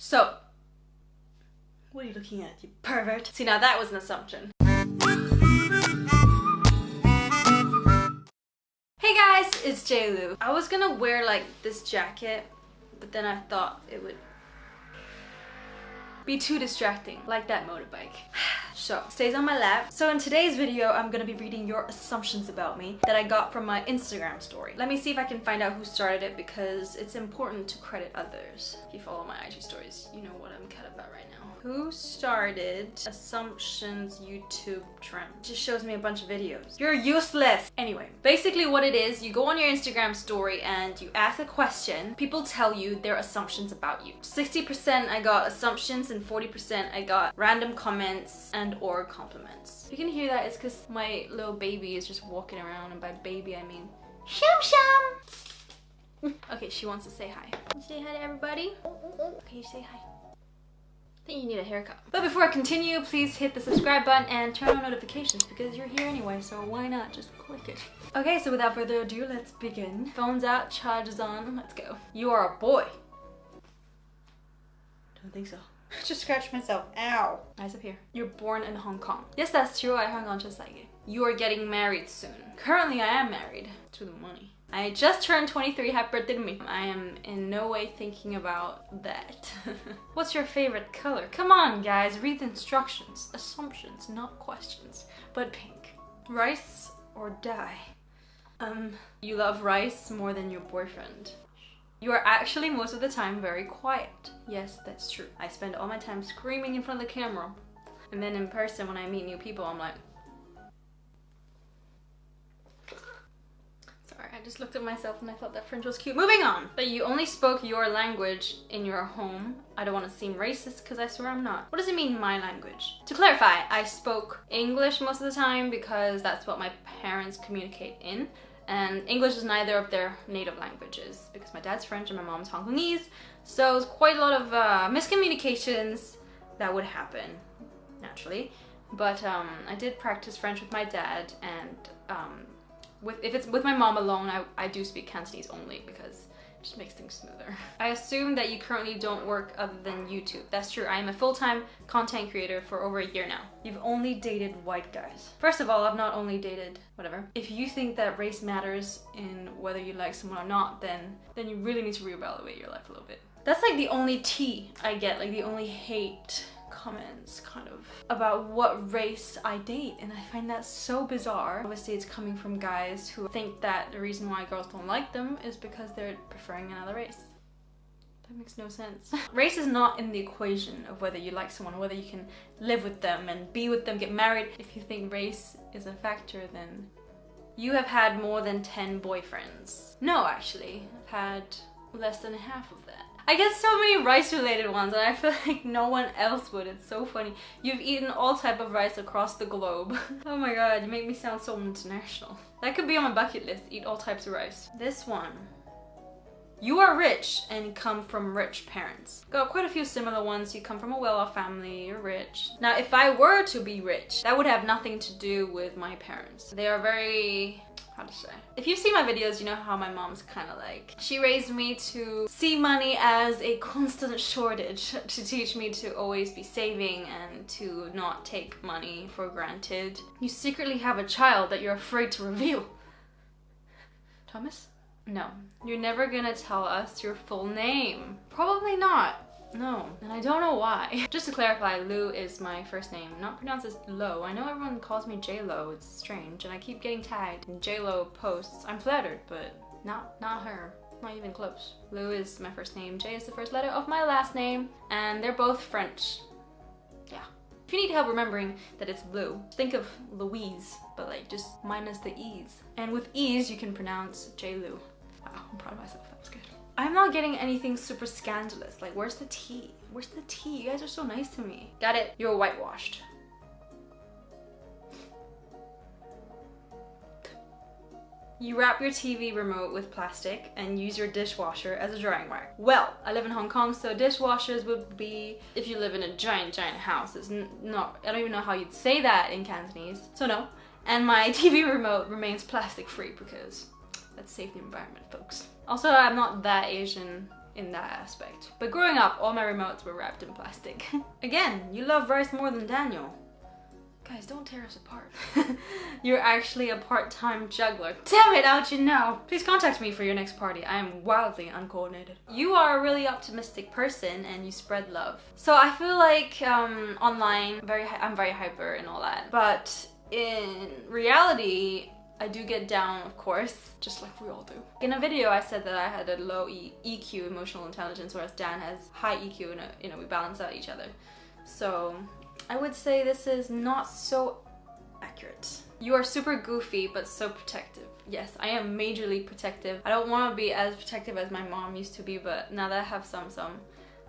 So, what are you looking at, you pervert? See, now that was an assumption. Hey guys, it's JLou. I was gonna wear like this jacket, but then I thought it would be too distracting, like that motorbike. So, stays on my lap. So in today's video, I'm gonna be reading your assumptions about me that I got from my Instagram story. Let me see if I can find out who started it because it's important to credit others. If you follow my IG stories, you know what I'm cut about right now. Who started Assumptions YouTube trend? It just shows me a bunch of videos. You're useless! Anyway, basically what it is, you go on your Instagram story and you ask a question. People tell you their assumptions about you. 60% I got assumptions and 40% I got random comments and or compliments. If you can hear that, it's because my little baby is just walking around, and by baby I mean Shum Shum! Okay, she wants to say hi. Can you say hi to everybody? Can you say hi? I think you need a haircut. But before I continue, please hit the subscribe button and turn on notifications because you're here anyway, so why not just click it? Okay, so without further ado, let's begin. Phones out, charges on, let's go. You are a boy. Don't think so. Just scratched myself. Ow. Eyes up here. You're born in Hong Kong. Yes, that's true. I hung on just like it. You are getting married soon. Currently, I am married to the money. I just turned 23. Happy birthday to me. I am in no way thinking about that. What's your favorite color? Come on, guys. Read the instructions. Assumptions, not questions. But pink. Rice or dye? You love rice more than your boyfriend. You are actually most of the time very quiet. Yes, that's true. I spend all my time screaming in front of the camera. And then in person, when I meet new people, I'm like... Sorry, I just looked at myself and I thought that fringe was cute. Moving on! But you only spoke your language in your home. I don't want to seem racist because I swear I'm not. What does it mean, my language? To clarify, I spoke English most of the time because that's what my parents communicate in. And English is neither of their native languages because my dad's French and my mom's Hong Kongese. So it's quite a lot of miscommunications that would happen, naturally. But I did practice French with my dad, and if it's with my mom alone, I do speak Cantonese only because it just makes things smoother. I assume that you currently don't work other than YouTube. That's true. I am a full-time content creator for over a year now. You've only dated white guys. First of all, I've not only dated whatever. If you think that race matters in whether you like someone or not, then you really need to reevaluate your life a little bit. That's like the only tea I get, like the only hate comments kind of about what race I date, and I find that so bizarre. Obviously it's coming from guys who think that the reason why girls don't like them is because they're preferring another race. That makes no sense. Race is not in the equation of whether you like someone, whether you can live with them and be with them, get married. If you think race is a factor, then you have had more than 10 boyfriends. No, actually, I've had less than half of that. I get so many rice-related ones and I feel like no one else would. It's so funny. You've eaten all type of rice across the globe. Oh my god, you make me sound so international. That could be on my bucket list, eat all types of rice. This one. You are rich and come from rich parents. Got quite a few similar ones. You come from a well-off family, you're rich. Now, if I were to be rich, that would have nothing to do with my parents. They are very... how to say? If you've seen my videos, you know how my mom's kind of like. She raised me to see money as a constant shortage, to teach me to always be saving and to not take money for granted. You secretly have a child that you're afraid to reveal. Thomas? No. You're never gonna tell us your full name. Probably not. No, and I don't know why. Just to clarify, Lou is my first name, not pronounced as Lo. I know everyone calls me J-Lo, it's strange, and I keep getting tagged in J-Lo posts. I'm flattered, but not her. Not even close. Lou is my first name, J is the first letter of my last name, and they're both French. Yeah. If you need help remembering that it's Lou, think of Louise, but like just minus the E's. And with E's, you can pronounce J-Lou. Wow, I'm proud of myself, that was good. I'm not getting anything super scandalous. Like, where's the tea? Where's the tea? You guys are so nice to me. Got it. You're whitewashed. You wrap your TV remote with plastic and use your dishwasher as a drying rack. Well, I live in Hong Kong, so dishwashers would be if you live in a giant house. It's not, I don't even know how you'd say that in Cantonese. So no. And my TV remote remains plastic free because let's save the environment, folks. Also, I'm not that Asian in that aspect. But growing up, all my remotes were wrapped in plastic. Again, you love rice more than Daniel. Guys, don't tear us apart. You're actually a part-time juggler. Damn it, how'd you know? Please contact me for your next party. I am wildly uncoordinated. You are a really optimistic person and you spread love. So I feel like online, I'm very hyper and all that. But in reality, I do get down, of course, just like we all do. In a video, I said that I had a low EQ, emotional intelligence, whereas Dan has high EQ, and we balance out each other. So I would say this is not so accurate. You are super goofy, but so protective. Yes, I am majorly protective. I don't want to be as protective as my mom used to be, but now that I have some,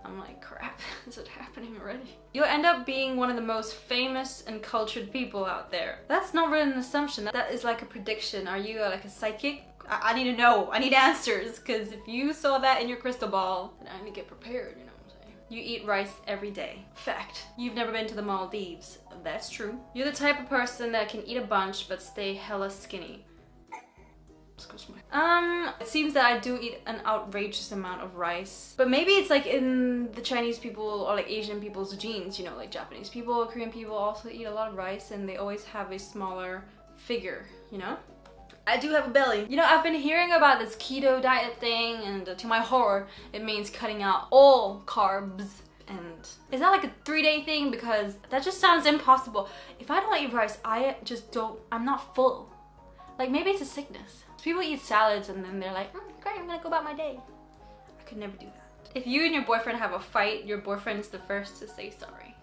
I'm like, crap, is it happening already? You'll end up being one of the most famous and cultured people out there. That's not really an assumption, that is like a prediction. Are you like a psychic? I need to know, I need answers, because if you saw that in your crystal ball, then I need to get prepared, you know what I'm saying? You eat rice every day. Fact. You've never been to the Maldives. That's true. You're the type of person that can eat a bunch but stay hella skinny. It seems that I do eat an outrageous amount of rice, but maybe it's like in the Chinese people or like Asian people's genes, you know, like Japanese people or Korean people also eat a lot of rice and they always have a smaller figure, you know? I do have a belly. You know, I've been hearing about this keto diet thing, and to my horror, it means cutting out all carbs. And is that like a 3-day thing? Because that just sounds impossible. If I don't eat rice, I'm not full. Like maybe it's a sickness. People eat salads and then they're like, great, I'm gonna go about my day. I could never do that. If you and your boyfriend have a fight, your boyfriend's the first to say sorry.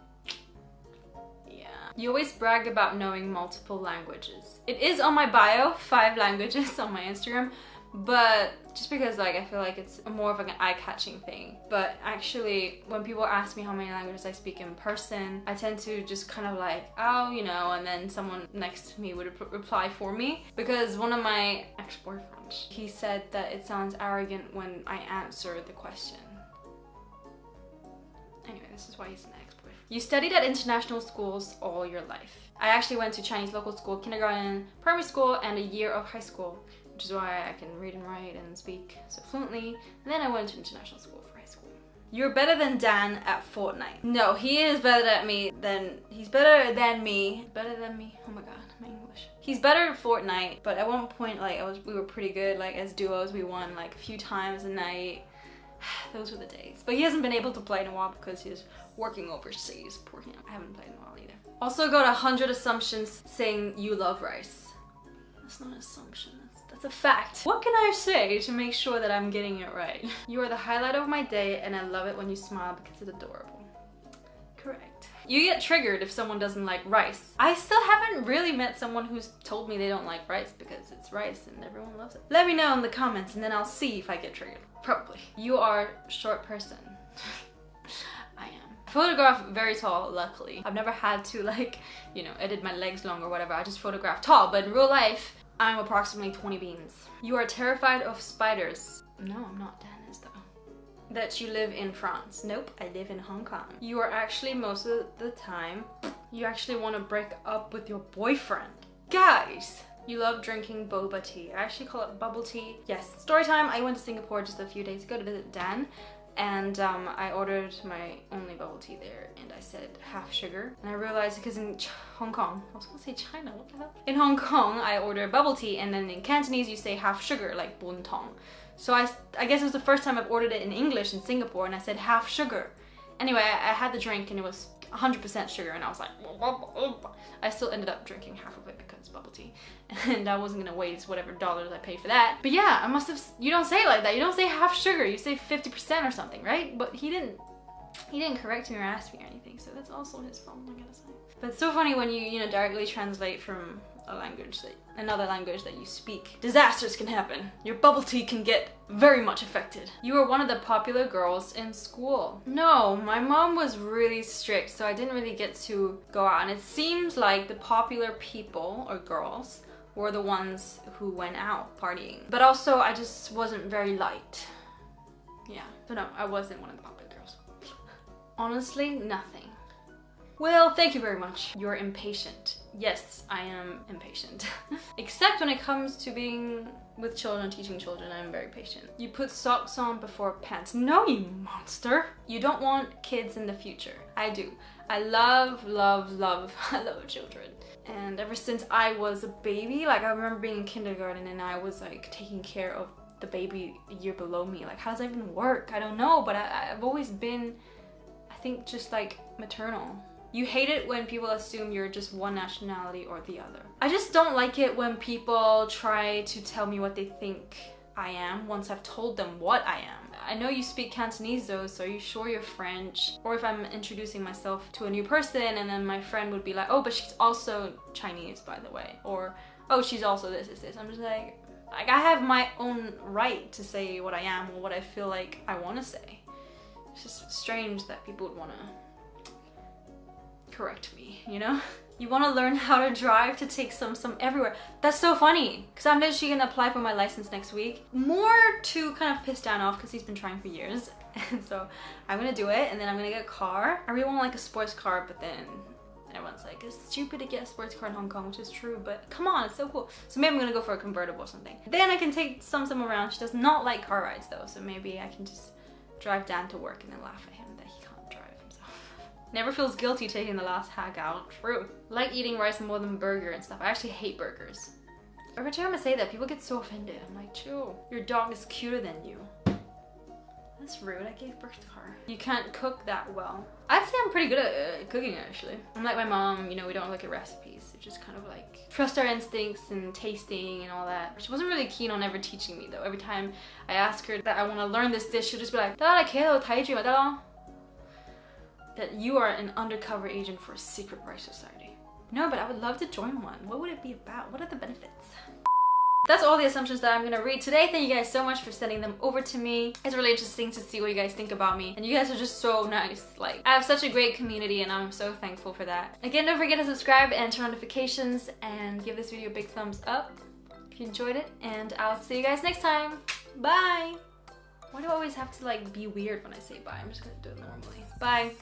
Yeah. You always brag about knowing multiple languages. It is on my bio, 5 languages on my Instagram, but just because like I feel like it's more of like an eye-catching thing. But actually, when people ask me how many languages I speak in person, I tend to just kind of like, oh, you know, and then someone next to me would reply for me. Because one of my ex-boyfriends, he said that it sounds arrogant when I answer the question. Anyway, this is why he's an ex-boyfriend. You studied at international schools all your life. I actually went to Chinese local school, kindergarten, primary school, and a year of high school, which is why I can read and write and speak so fluently. And then I went to international school for high school. You're better than Dan at Fortnite. No, he is better than me. He's better than me. Better than me? Oh my god, my English. He's better at Fortnite, but at one point, like, we were pretty good. Like, as duos, we won like a few times a night. Those were the days. But he hasn't been able to play in a while because he's working overseas. Poor him. I haven't played in a while either. Also got 100 assumptions saying you love rice. That's not an assumption. That's a fact. What can I say to make sure that I'm getting it right? You are the highlight of my day and I love it when you smile because it's adorable. Correct. You get triggered if someone doesn't like rice. I still haven't really met someone who's told me they don't like rice because it's rice and everyone loves it. Let me know in the comments and then I'll see if I get triggered. Probably. You are a short person. I am. I photograph very tall, luckily. I've never had to like, you know, edit my legs long or whatever. I just photograph tall, but in real life, I'm approximately 20 beans. You are terrified of spiders. No, I'm not. Dan is though. That you live in France. Nope, I live in Hong Kong. You are actually most of the time, you actually want to break up with your boyfriend. Guys! You love drinking boba tea. I actually call it bubble tea. Yes. Story time, I went to Singapore just a few days ago to visit Dan. And I ordered my only bubble tea there and I said half sugar. And I realized because in Hong Kong, I was gonna say China, what the hell? In Hong Kong, I ordered bubble tea and then in Cantonese you say half sugar, like bun tong. So I guess it was the first time I've ordered it in English in Singapore and I said half sugar. Anyway, I had the drink and it was 100% sugar and I was like, I still ended up drinking half of it because it's bubble tea. And I wasn't gonna waste whatever dollars I paid for that. But yeah, I must have, you don't say it like that. You don't say half sugar, you say 50% or something, right? But he didn't correct me or ask me or anything, so that's also his fault, I gotta say. But it's so funny when you know, directly translate from another language that you speak. Disasters can happen. Your bubble tea can get very much affected. You were one of the popular girls in school. No, my mom was really strict, so I didn't really get to go out. And it seems like the popular people, or girls, were the ones who went out partying. But also, I just wasn't very light. Yeah, so no, I wasn't one of the popular girls. Honestly, nothing. Well, thank you very much. You're impatient. Yes, I am impatient. Except when it comes to being with children, teaching children, I'm very patient. You put socks on before pants. No, you monster. You don't want kids in the future. I do. I love children. And ever since I was a baby, like I remember being in kindergarten and I was like taking care of the baby a year below me. Like how does that even work? I don't know, but I've always been, I think, just like maternal. You hate it when people assume you're just one nationality or the other. I just don't like it when people try to tell me what they think I am once I've told them what I am. I know you speak Cantonese though, so are you sure you're French? Or if I'm introducing myself to a new person and then my friend would be like, oh, but she's also Chinese, by the way. Or, oh, she's also this. I'm just like I have my own right to say what I am or what I feel like I want to say. It's just strange that people would want to correct me, you know? You want to learn how to drive to take some everywhere. That's so funny, because I'm literally gonna apply for my license next week. More to kind of piss Dan off because he's been trying for years. And so I'm gonna do it and then I'm gonna get a car. I really want like a sports car, but then everyone's like, it's stupid to get a sports car in Hong Kong, which is true, but come on, it's so cool. So maybe I'm gonna go for a convertible or something. Then I can take some around. She does not like car rides though, so maybe I can just drive Dan to work and then laugh at him that he can't drive himself. Never feels guilty taking the last hack out. True. Like eating rice more than burger and stuff. I actually hate burgers. Every time I say that, people get so offended. I'm like, chill. Your dog is cuter than you. That's rude. I gave birth to her. You can't cook that well. I'd say I'm pretty good at cooking actually. I'm like my mom, you know, we don't look at recipes. We just kind of like trust our instincts and tasting and all that. She wasn't really keen on ever teaching me though. Every time I ask her that I want to learn this dish, she'll just be like, that you are an undercover agent for a secret rice society. No, but I would love to join one. What would it be about? What are the benefits? That's all the assumptions that I'm gonna read today. Thank you guys so much for sending them over to me. It's really interesting to see what you guys think about me. And you guys are just so nice. Like, I have such a great community and I'm so thankful for that. Again, don't forget to subscribe and turn on notifications and give this video a big thumbs up if you enjoyed it. And I'll see you guys next time. Bye! Why do I always have to like be weird when I say bye? I'm just gonna do it normally. Bye.